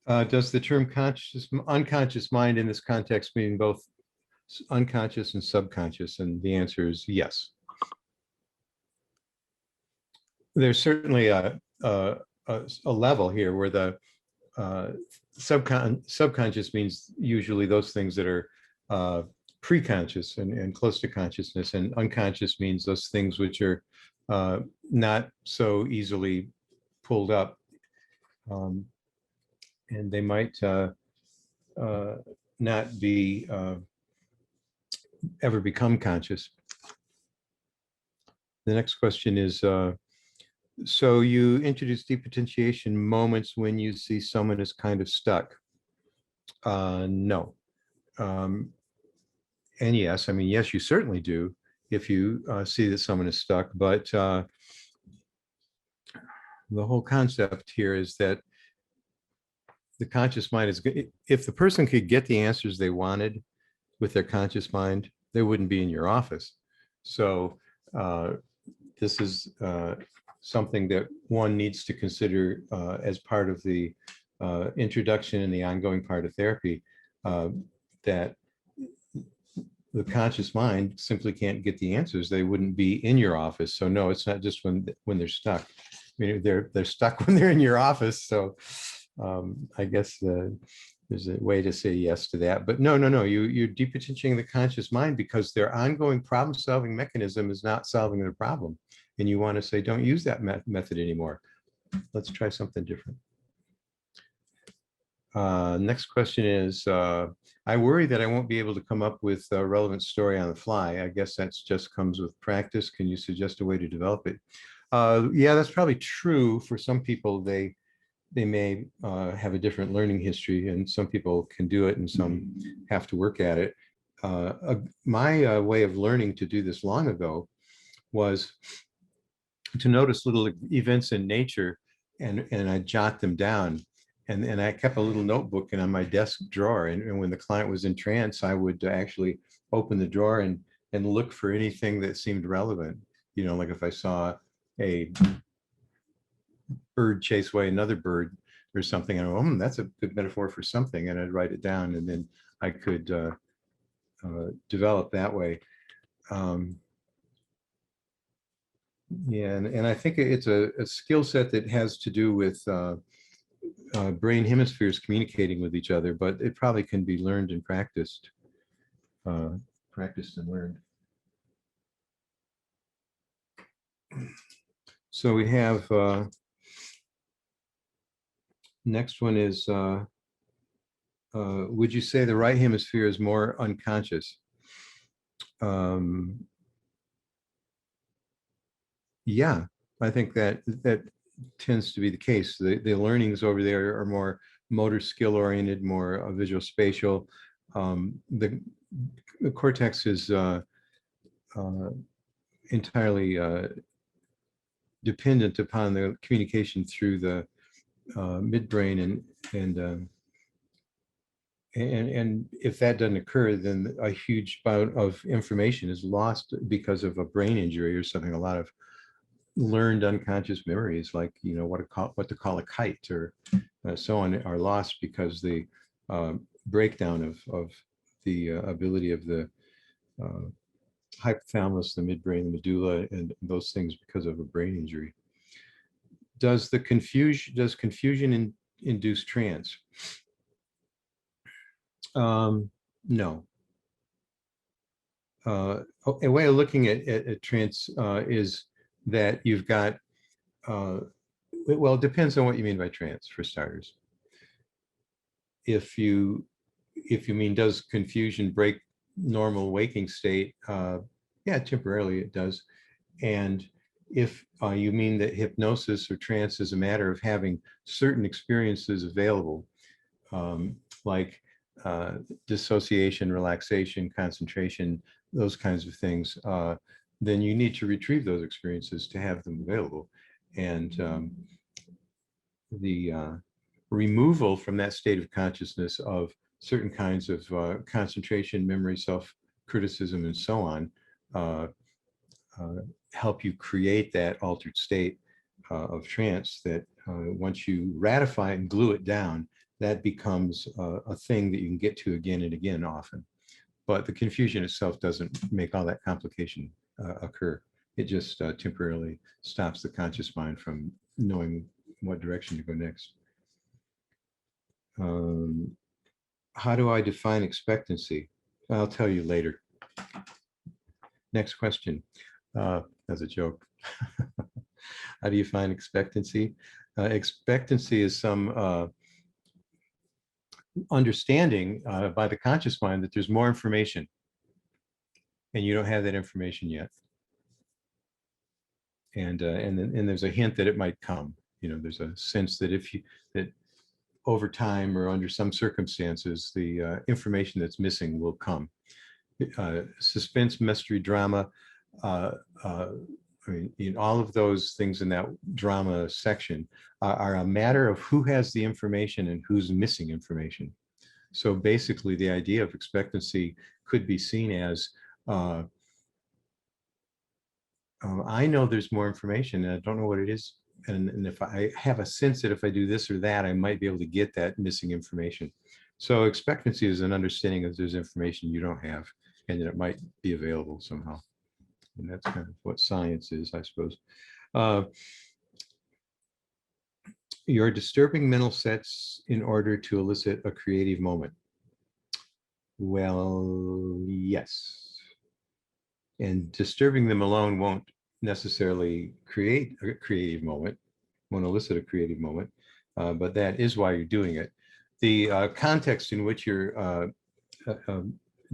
Does the term unconscious mind in this context mean both unconscious and subconscious? And the answer is yes. There's certainly a level here where the subconscious means usually those things that are pre-conscious and close to consciousness, and unconscious means those things which are not so easily pulled up, and they might not be ever become conscious. The next question is, so you introduce depotentiation moments when you see someone is kind of stuck. No. And yes, I mean, yes, you certainly do if you see that someone is stuck, but the whole concept here is that the conscious mind is good. If the person could get the answers they wanted with their conscious mind, they wouldn't be in your office. So this is something that one needs to consider as part of the introduction and the ongoing part of therapy, that the conscious mind simply can't get the answers. They wouldn't be in your office. So no, it's not just when they're stuck. I mean, they're stuck when they're in your office. So I guess there's a way to say yes to that. But no. You're depotentiating the conscious mind because their ongoing problem-solving mechanism is not solving their problem. And you want to say, don't use that method anymore. Let's try something different. Next question is, I worry that I won't be able to come up with a relevant story on the fly. I guess that's just comes with practice. Can you suggest a way to develop it? Yeah, that's probably true. For some people, they may have a different learning history, and some people can do it and some have to work at it. My way of learning to do this long ago was to notice little events in nature, and I jot them down. And I kept a little notebook and on my desk drawer. And when the client was in trance, I would actually open the drawer and look for anything that seemed relevant. You know, like if I saw a bird chase away another bird or something, I go, that's a good metaphor for something. And I'd write it down, and then I could develop that way. Yeah, and I think it's a skill set that has to do with brain hemispheres communicating with each other, but it probably can be learned and practiced, and learned. So we have, next one is, would you say the right hemisphere is more unconscious? Yeah, I think that tends to be the case. The learnings over there are more motor skill oriented, more visual spatial. The cortex is entirely dependent upon the communication through the midbrain, and if that doesn't occur, then a huge amount of information is lost because of a brain injury or something. A lot of learned unconscious memories, like what to call a kite or so on, are lost because the breakdown of the ability of the hypothalamus, the midbrain, the medulla, and those things because of a brain injury. Does confusion induce trance? No. A way of looking at trance is that you've got, well, it depends on what you mean by trance, for starters. If you mean, does confusion break normal waking state? Yeah, temporarily it does. And if you mean that hypnosis or trance is a matter of having certain experiences available, like dissociation, relaxation, concentration, those kinds of things, then you need to retrieve those experiences to have them available. And the removal from that state of consciousness of certain kinds of concentration, memory, self-criticism, and so on, help you create that altered state of trance that once you ratify and glue it down, that becomes a thing that you can get to again and again often. But the confusion itself doesn't make all that complication occur. It just temporarily stops the conscious mind from knowing what direction to go next. How do I define expectancy? I'll tell you later. Next question. That's a joke. How do you find expectancy? Expectancy is some understanding by the conscious mind that there's more information and you don't have that information yet. And there's a hint that it might come. You know, there's a sense that that over time or under some circumstances, the information that's missing will come. Suspense, mystery, drama, I mean, in all of those things in that drama section are a matter of who has the information and who's missing information. So basically, the idea of expectancy could be seen as, I know there's more information and I don't know what it is. And if I have a sense that if I do this or that, I might be able to get that missing information. So expectancy is an understanding that there's information you don't have and that it might be available somehow. And that's kind of what science is, I suppose. You're disturbing mental sets in order to elicit a creative moment. Well, yes. And disturbing them alone won't necessarily create a creative moment, won't elicit a creative moment, but that is why you're doing it. The context in which you're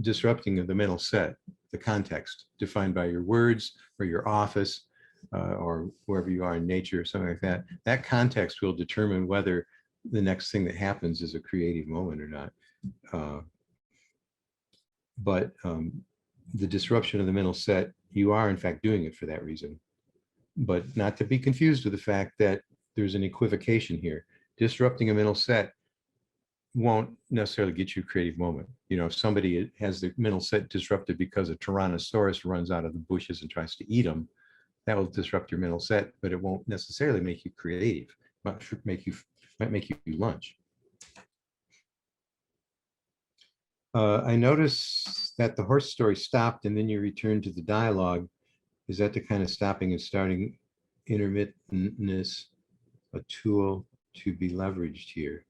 disrupting the mental set, the context defined by your words or your office or wherever you are in nature or something like that, that context will determine whether the next thing that happens is a creative moment or not. But the disruption of the mental set, you are in fact doing it for that reason, but not to be confused with the fact that there's an equivocation here. Disrupting a mental set won't necessarily get you a creative moment. You know, if somebody has the mental set disrupted because a Tyrannosaurus runs out of the bushes and tries to eat them, that will disrupt your mental set, but it won't necessarily make you creative. It might make you lunch. I notice that the horse story stopped and then you returned to the dialogue. Is that the kind of stopping and starting intermittentness a tool to be leveraged here?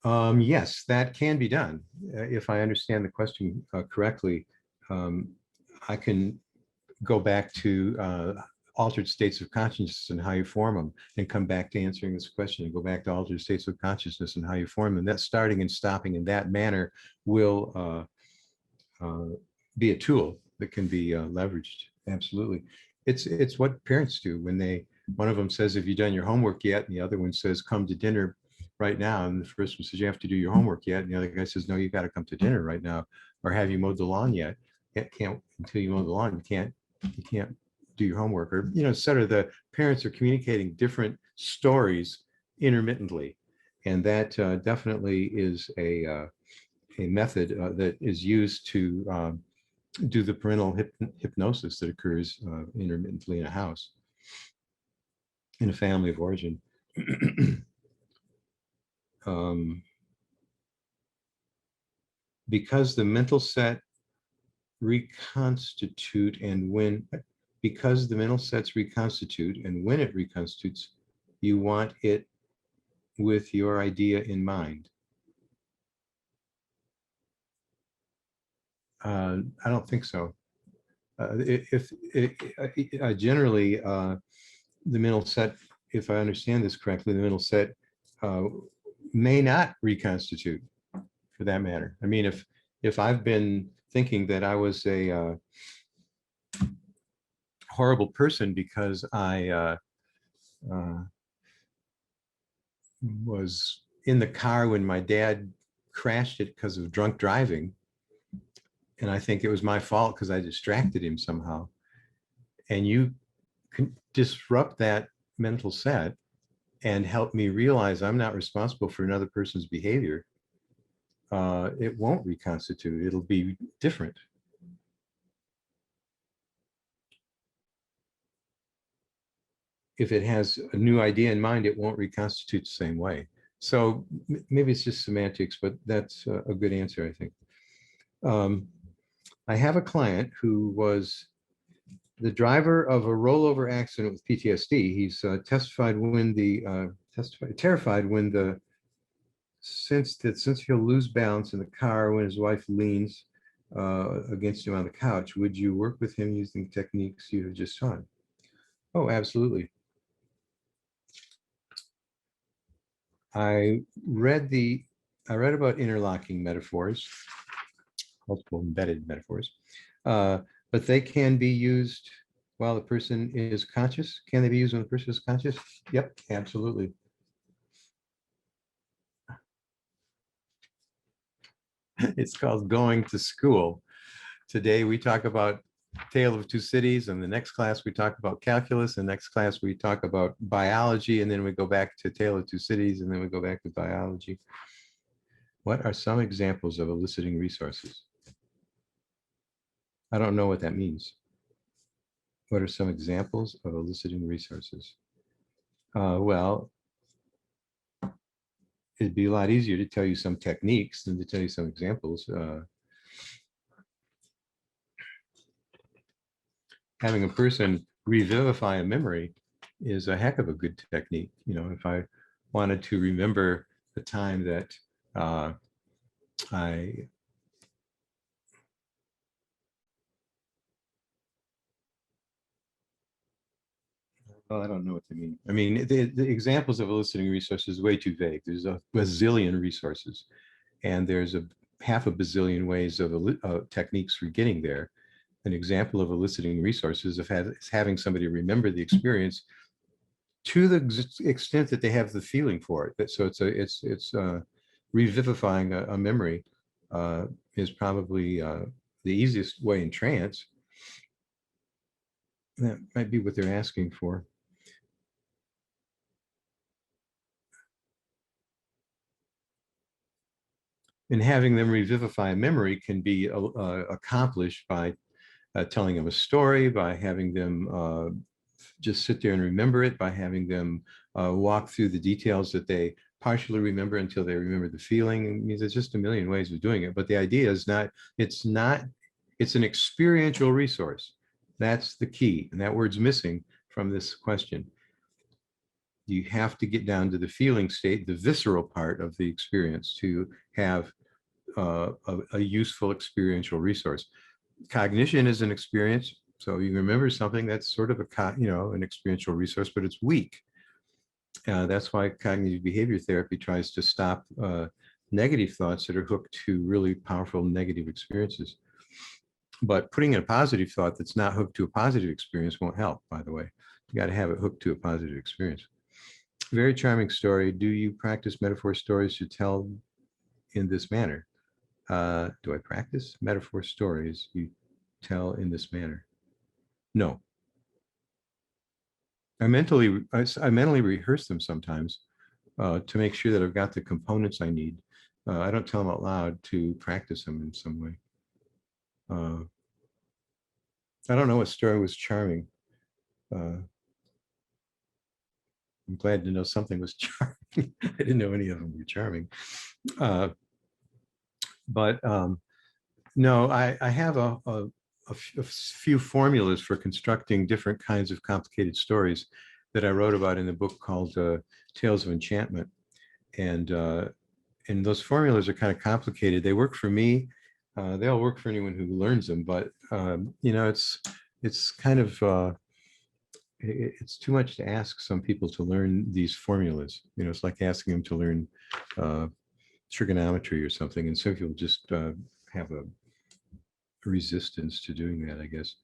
Yes, that can be done. If I understand the question correctly, I can go back to altered states of consciousness and how you form them and come back to answering this question and go back to altered states of consciousness and how you form them. That starting and stopping in that manner will be a tool that can be leveraged. Absolutely. It's what parents do when one of them says, have you done your homework yet? And the other one says, come to dinner right now. And the first one says, you have to do your homework yet. And the other guy says, no, you got to come to dinner right now. Or have you mowed the lawn yet? Can't until you mow the lawn, you can't do your homework, or, you know, et cetera. The parents are communicating different stories intermittently. And that definitely is a method that is used to do the parental hypnosis that occurs intermittently in a house, in a family of origin. Because the mental set reconstitute and because the mental sets reconstitute and when it reconstitutes, you want it with your idea in mind. I don't think so. Generally, the mental set, if I understand this correctly, the mental set may not reconstitute, for that matter. I mean, if I've been thinking that I was a horrible person because I was in the car when my dad crashed it because of drunk driving, and I think it was my fault because I distracted him somehow, and you can disrupt that mental set and help me realize I'm not responsible for another person's behavior, it won't reconstitute. It'll be different. If it has a new idea in mind, it won't reconstitute the same way. So maybe it's just semantics, but that's a good answer, I think. Um, I have a client who was the driver of a rollover accident with PTSD. He's terrified when the since he'll lose balance in the car when his wife leans against him on the couch. Would you work with him using techniques you have just taught? Oh, absolutely. I read about interlocking metaphors, multiple embedded metaphors, uh, but they can be used while the person is conscious. Can they be used when the person is conscious? Yep, absolutely. It's called going to school. Today we talk about Tale of Two Cities, and the next class we talk about calculus, and the next class we talk about biology, and then we go back to Tale of Two Cities, and then we go back to biology. What are some examples of eliciting resources? I don't know what that means. What are some examples of eliciting resources? Well, it'd be a lot easier to tell you some techniques than to tell you some examples. Having a person revivify a memory is a heck of a good technique. You know, if I wanted to remember the time that I well, I don't know what they mean. I mean, the examples of eliciting resources is way too vague. There's a bazillion resources, and there's a half a bazillion ways of techniques for getting there. An example of eliciting resources is having somebody remember the experience to the extent that they have the feeling for it. So it's revivifying a memory is probably the easiest way in trance. That might be what they're asking for. And having them revivify a memory can be accomplished by telling them a story, by having them just sit there and remember it, by having them walk through the details that they partially remember until they remember the feeling. I mean, there's just a million ways of doing it. But the idea is it's an experiential resource. That's the key. And that word's missing from this question. You have to get down to the feeling state, the visceral part of the experience to have a useful experiential resource. Cognition is an experience. So you remember something that's sort of an experiential resource, but it's weak. That's why cognitive behavior therapy tries to stop negative thoughts that are hooked to really powerful negative experiences. But putting in a positive thought that's not hooked to a positive experience won't help, by the way. You got to have it hooked to a positive experience. Very charming story. Do you practice metaphor stories to tell in this manner? Do I practice metaphor stories you tell in this manner? No. I mentally rehearse them sometimes to make sure that I've got the components I need. I don't tell them out loud to practice them in some way. I don't know what story was charming. I'm glad to know something was charming. I didn't know any of them were charming. But no, I have a few formulas for constructing different kinds of complicated stories that I wrote about in the book called Tales of Enchantment. And those formulas are kind of complicated. They work for me. They'll work for anyone who learns them. But it's kind of it's too much to ask some people to learn these formulas. It's like asking them to learn trigonometry or something, and some people just have a resistance to doing that, I guess.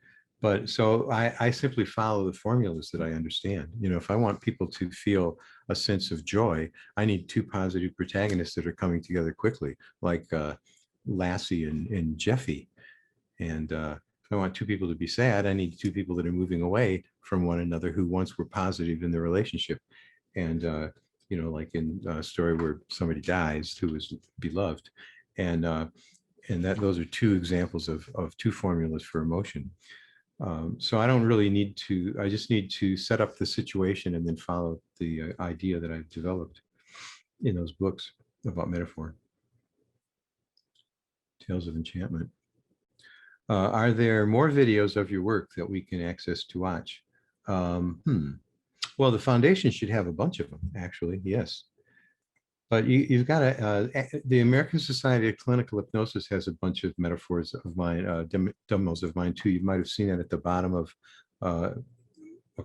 But so I simply follow the formulas that I understand. If I want people to feel a sense of joy, I need two positive protagonists that are coming together quickly, like Lassie and Jeffy. And if I want two people to be sad, I need two people that are moving away from one another who once were positive in the relationship. And like in a story where somebody dies who was beloved, and that those are two examples of two formulas for emotion. So I don't really need to. I just need to set up the situation and then follow the idea that I've developed. in those books about metaphor. Tales of Enchantment. Are there more videos of your work that we can access to watch? Well, the foundation should have a bunch of them, actually, yes. But you've got to, the American Society of Clinical Hypnosis has a bunch of metaphors of mine, demos of mine too. You might have seen that at the bottom of a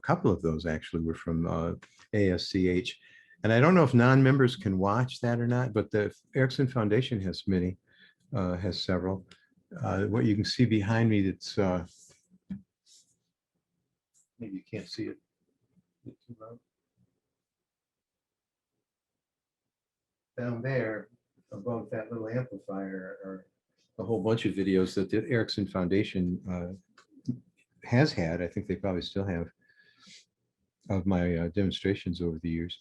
couple of those actually were from ASCH. And I don't know if non-members can watch that or not, but the Erickson Foundation has many, has several. What you can see behind me that's, maybe you can't see it. Down there above that little amplifier are a whole bunch of videos that the Erickson Foundation has had. I think they probably still have, of my demonstrations over the years.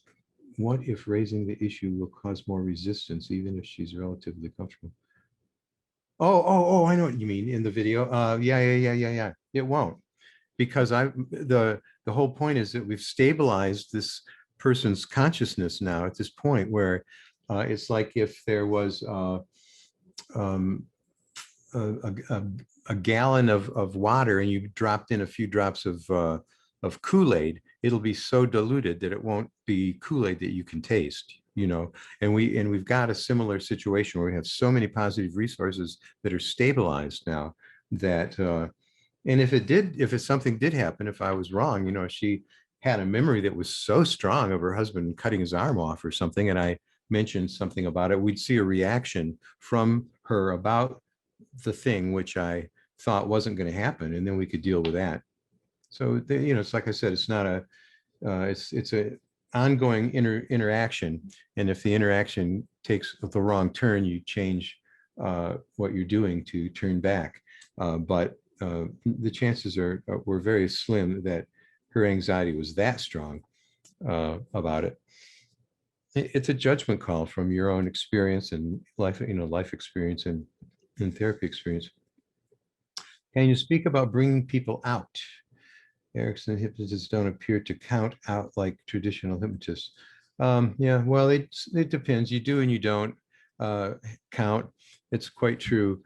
What if raising the issue will cause more resistance, even if she's relatively comfortable? Oh, I know what you mean in the video. Yeah. It won't, because the whole point is that we've stabilized this person's consciousness now at this point where it's like if there was a gallon of water and you dropped in a few drops of Kool-Aid, it'll be so diluted that it won't be Kool-Aid that you can taste, you know. And we've got a similar situation where we have so many positive resources that are stabilized now that and if something did happen, if I was wrong, you know, she had a memory that was so strong of her husband cutting his arm off or something, and I mentioned something about it, we'd see a reaction from her about the thing which I thought wasn't going to happen, and then we could deal with that. So you know, it's like I said, it's not a it's a ongoing interaction, and if the interaction takes the wrong turn, you change what you're doing to turn back. But the chances were very slim that her anxiety was that strong about it. It's a judgment call from your own experience and life, you know, life experience and therapy experience. Can you speak about bringing people out? Erickson hypnotists don't appear to count out like traditional hypnotists. Yeah, well, it depends. You do and you don't count. It's quite true.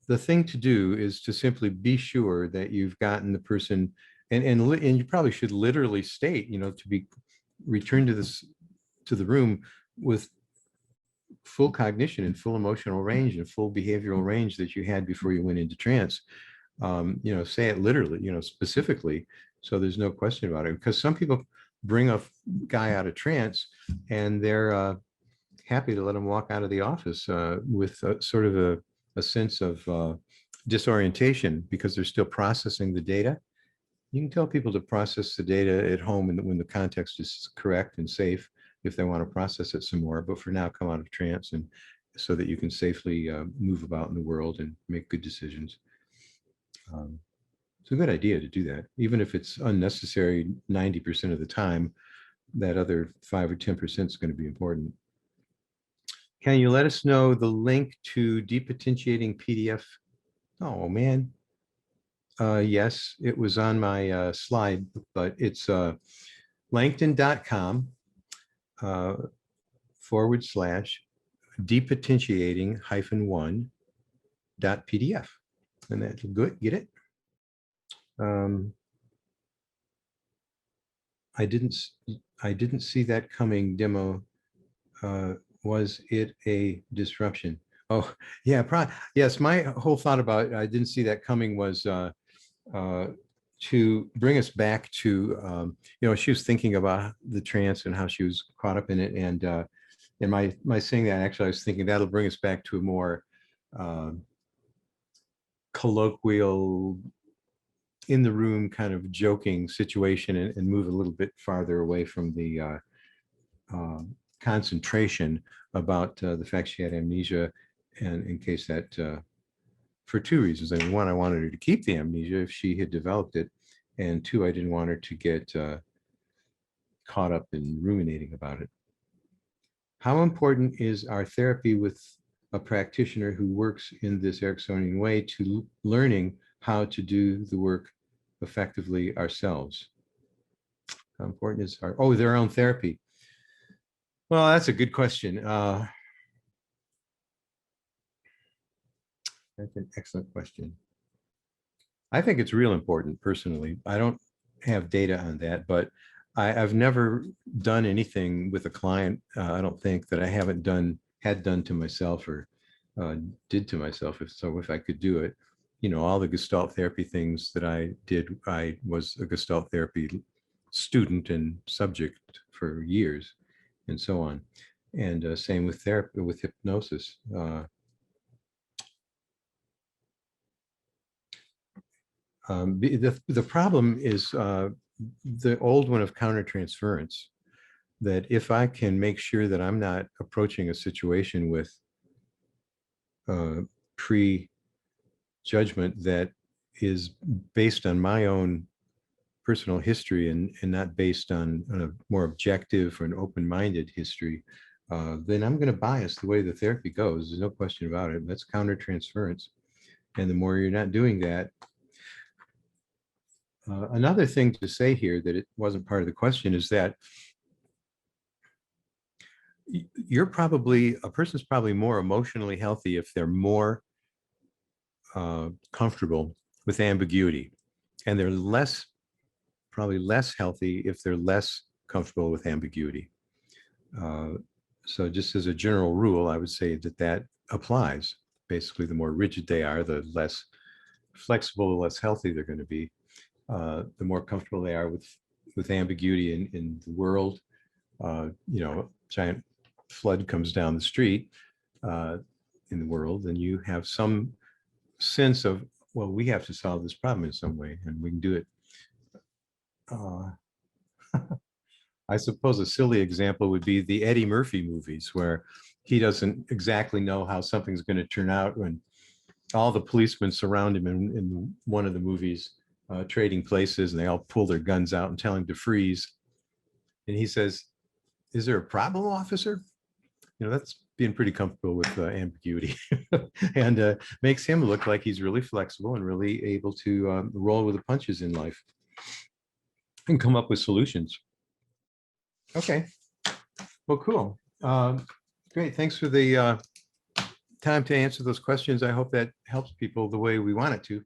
The thing to do is to simply be sure that you've gotten the person, and you probably should literally state, you know, to be returned to the room with full cognition and full emotional range and full behavioral range that you had before you went into trance. You know, say it literally, you know, specifically, so there's no question about it. Because some people bring a guy out of trance and they're happy to let him walk out of the office with sort of a sense of disorientation because they're still processing the data. You can tell people to process the data at home and when the context is correct and safe if they want to process it some more. But for now, come out of trance and so that you can safely move about in the world and make good decisions. It's a good idea to do that, even if it's unnecessary 90% of the time. That other 5 or 10% is going to be important. Can you let us know the link to depotentiating PDF? Oh man. Yes, it was on my slide, but it's langton.com /depotentiating-1.pdf. And that's good. Get it? I didn't see that coming demo. Was it a disruption? Oh, yeah, probably. Yes, my whole thought about I didn't see that coming was to bring us back to, you know, she was thinking about the trance and how she was caught up in it. And my saying that, actually, I was thinking that'll bring us back to a more colloquial, in the room kind of joking situation and move a little bit farther away from the concentration about the fact she had amnesia, and in case that for two reasons. I mean, one, I wanted her to keep the amnesia if she had developed it, and two, I didn't want her to get caught up in ruminating about it. How important is our therapy with a practitioner who works in this Ericksonian way to learning how to do the work effectively ourselves? How important is art? Oh, their own therapy. Well, that's a good question. That's an excellent question. I think it's real important personally. I don't have data on that, but I've never done anything with a client. I don't think that I haven't had done to myself or did to myself. If I could do it, all the Gestalt therapy things that I did, I was a Gestalt therapy student and subject for years, and so on. And same with therapy, with hypnosis. The problem is the old one of countertransference, that if I can make sure that I'm not approaching a situation with pre-judgment that is based on my own personal history and not based on a more objective or an open-minded history, then I'm going to bias the way the therapy goes. There's no question about it. That's countertransference. And the more you're not doing that, another thing to say here that it wasn't part of the question is that a person's probably more emotionally healthy if they're more comfortable with ambiguity, and they're probably less healthy if they're less comfortable with ambiguity. So just as a general rule, I would say that applies. Basically, the more rigid they are, the less flexible, the less healthy they're going to be. The more comfortable they are with ambiguity in the world. Giant flood comes down the street in the world, and you have some sense of, well, we have to solve this problem in some way, and we can do it. I suppose a silly example would be the Eddie Murphy movies, where he doesn't exactly know how something's going to turn out when all the policemen surround him in one of the movies, trading places, and they all pull their guns out and tell him to freeze. And he says, "Is there a problem, officer?" That's being pretty comfortable with ambiguity and makes him look like he's really flexible and really able to roll with the punches in life and come up with solutions. Okay, well, cool. Great, thanks for the time to answer those questions. I hope that helps people the way we want it to.